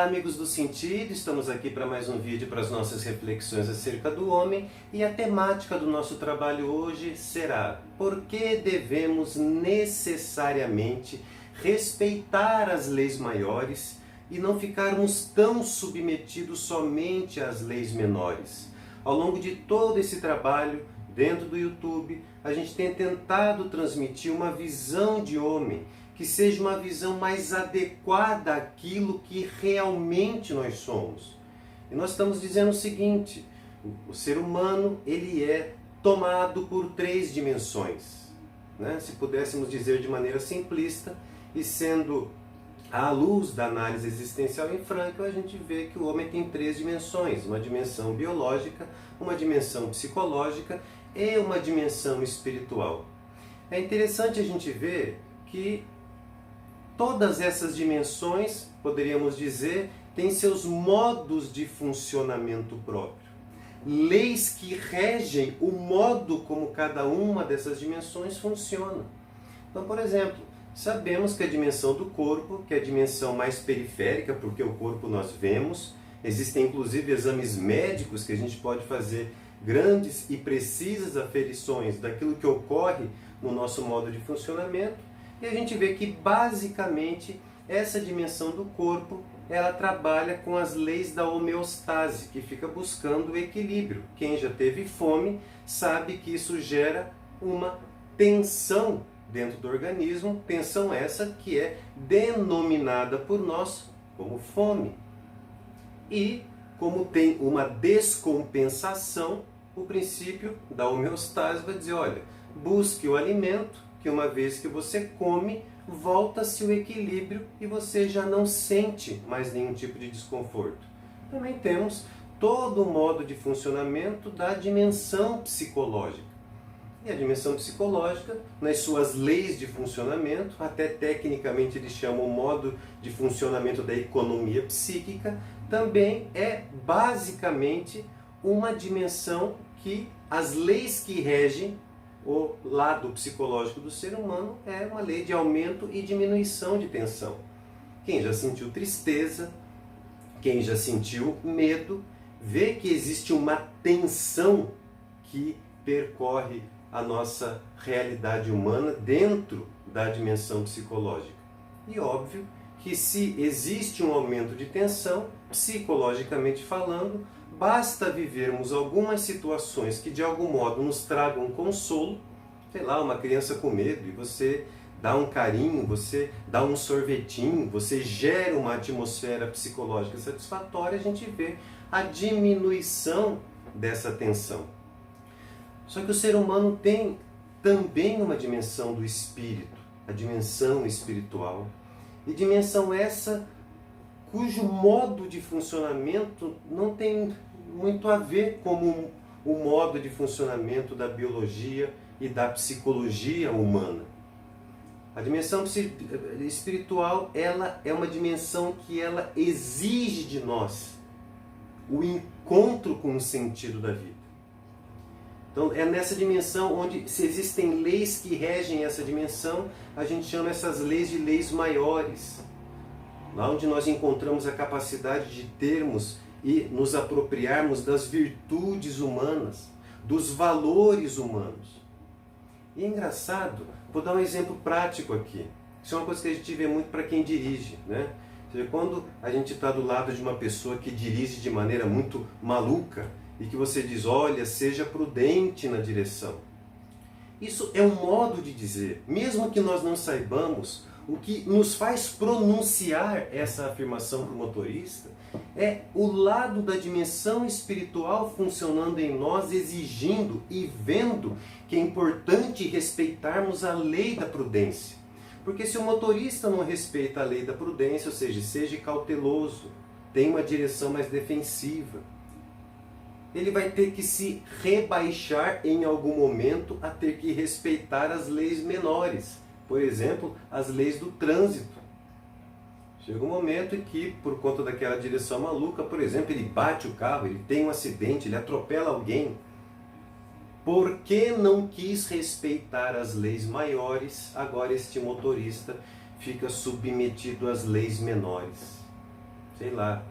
amigos do Sentido, estamos aqui para mais um vídeo para as nossas reflexões acerca do homem, e a temática do nosso trabalho hoje será: por que devemos necessariamente respeitar as leis maiores e não ficarmos tão submetidos somente às leis menores? Ao longo de todo esse trabalho, dentro do YouTube, a gente tem tentado transmitir uma visão de homem que seja uma visão mais adequada àquilo que realmente nós somos. E nós estamos dizendo o seguinte: o ser humano ele é tomado por três dimensões, né? Se pudéssemos dizer de maneira simplista, e sendo à luz da análise existencial em Frankl, a gente vê que o homem tem três dimensões: uma dimensão biológica, uma dimensão psicológica e uma dimensão espiritual. É interessante a gente ver que todas essas dimensões, poderíamos dizer, têm seus modos de funcionamento próprio. Leis que regem o modo como cada uma dessas dimensões funciona. Então, por exemplo, sabemos que a dimensão do corpo, que é a dimensão mais periférica, porque o corpo nós vemos, existem inclusive exames médicos que a gente pode fazer grandes e precisas aferições daquilo que ocorre no nosso modo de funcionamento. E a gente vê que basicamente essa dimensão do corpo, ela trabalha com as leis da homeostase, que fica buscando o equilíbrio. Quem já teve fome sabe que isso gera uma tensão dentro do organismo, tensão essa que é denominada por nós como fome. E como tem uma descompensação, o princípio da homeostase vai dizer: olha, busque o alimento, que uma vez que você come, volta-se o equilíbrio e você já não sente mais nenhum tipo de desconforto. Também temos todo o modo de funcionamento da dimensão psicológica. E a dimensão psicológica, nas suas leis de funcionamento, até tecnicamente eles chamam o modo de funcionamento da economia psíquica, também é basicamente uma dimensão que as leis que regem o lado psicológico do ser humano é uma lei de aumento e diminuição de tensão. Quem já sentiu tristeza, quem já sentiu medo, vê que existe uma tensão que percorre a nossa realidade humana dentro da dimensão psicológica. E óbvio que se existe um aumento de tensão, psicologicamente falando, basta vivermos algumas situações que de algum modo nos tragam consolo, sei lá, uma criança com medo, e você dá um carinho, você dá um sorvetinho, você gera uma atmosfera psicológica satisfatória, a gente vê a diminuição dessa tensão. Só que o ser humano tem também uma dimensão do espírito, a dimensão espiritual, e dimensão essa cujo modo de funcionamento não tem muito a ver com o modo de funcionamento da biologia e da psicologia humana. A dimensão espiritual, ela é uma dimensão que ela exige de nós o encontro com o sentido da vida. Então é nessa dimensão onde, se existem leis que regem essa dimensão, a gente chama essas leis de leis maiores. Lá onde nós encontramos a capacidade de termos e nos apropriarmos das virtudes humanas, dos valores humanos. E é engraçado, vou dar um exemplo prático aqui. Isso é uma coisa que a gente vê muito para quem dirige, né? Ou seja, quando a gente está do lado de uma pessoa que dirige de maneira muito maluca e que você diz: olha, seja prudente na direção. Isso é um modo de dizer, mesmo que nós não saibamos. O que nos faz pronunciar essa afirmação para o motorista é o lado da dimensão espiritual funcionando em nós, exigindo e vendo que é importante respeitarmos a lei da prudência. Porque se o motorista não respeita a lei da prudência, ou seja cauteloso, tem uma direção mais defensiva, ele vai ter que se rebaixar em algum momento a ter que respeitar as leis menores. Por exemplo, as leis do trânsito. Chega um momento em que, por conta daquela direção maluca, por exemplo, ele bate o carro, ele tem um acidente, ele atropela alguém. Porque não quis respeitar as leis maiores, agora este motorista fica submetido às leis menores. sei lá,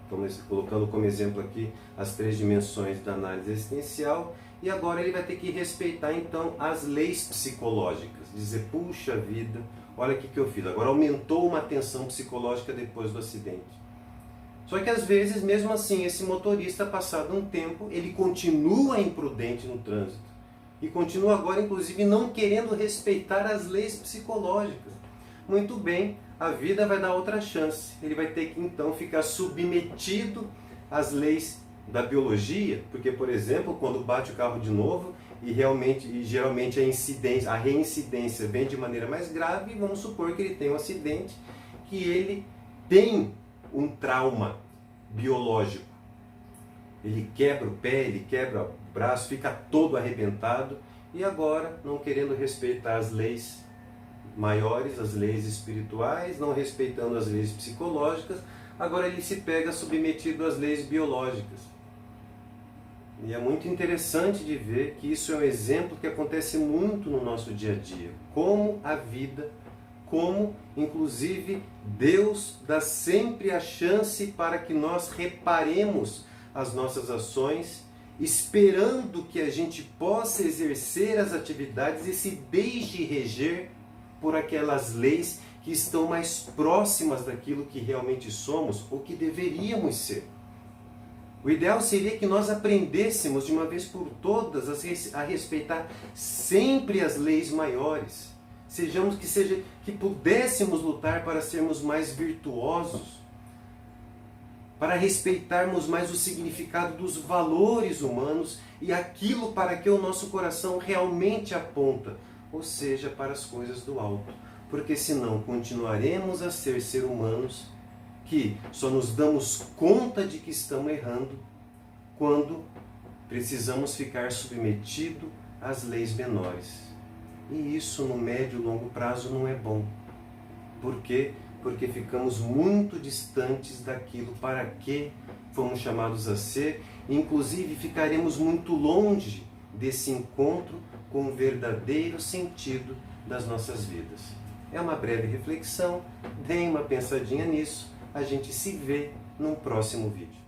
colocando como exemplo aqui as 3 dimensões da análise existencial, e agora ele vai ter que respeitar então as leis psicológicas, dizer, puxa vida, olha o que eu fiz, agora aumentou uma tensão psicológica depois do acidente. Só que às vezes, mesmo assim, esse motorista, passado um tempo, ele continua imprudente no trânsito. E continua agora, inclusive, não querendo respeitar as leis psicológicas. Muito bem, a vida vai dar outra chance. Ele vai ter que, então, ficar submetido às leis da biologia, porque, por exemplo, quando bate o carro de novo, geralmente a reincidência vem de maneira mais grave, vamos supor que ele tem um acidente, que ele tem um trauma biológico. Ele quebra o pé, ele quebra o braço, fica todo arrebentado, e agora, não querendo respeitar as leis maiores, as leis espirituais, não respeitando as leis psicológicas, agora ele se pega submetido às leis biológicas. E é muito interessante de ver que isso é um exemplo que acontece muito no nosso dia a dia. Como a vida, como inclusive Deus dá sempre a chance para que nós reparemos as nossas ações, esperando que a gente possa exercer as atividades e se deixe reger por aquelas leis que estão mais próximas daquilo que realmente somos ou que deveríamos ser. O ideal seria que nós aprendêssemos de uma vez por todas a respeitar sempre as leis maiores. Que pudéssemos lutar para sermos mais virtuosos, para respeitarmos mais o significado dos valores humanos e aquilo para que o nosso coração realmente aponta, ou seja, para as coisas do alto. Porque senão continuaremos a ser seres humanos que só nos damos conta de que estamos errando quando precisamos ficar submetidos às leis menores. E isso no médio e longo prazo não é bom. Por quê? Porque ficamos muito distantes daquilo para que fomos chamados a ser, e inclusive ficaremos muito longe desse encontro com o verdadeiro sentido das nossas vidas. É uma breve reflexão, deem uma pensadinha nisso, a gente se vê num próximo vídeo.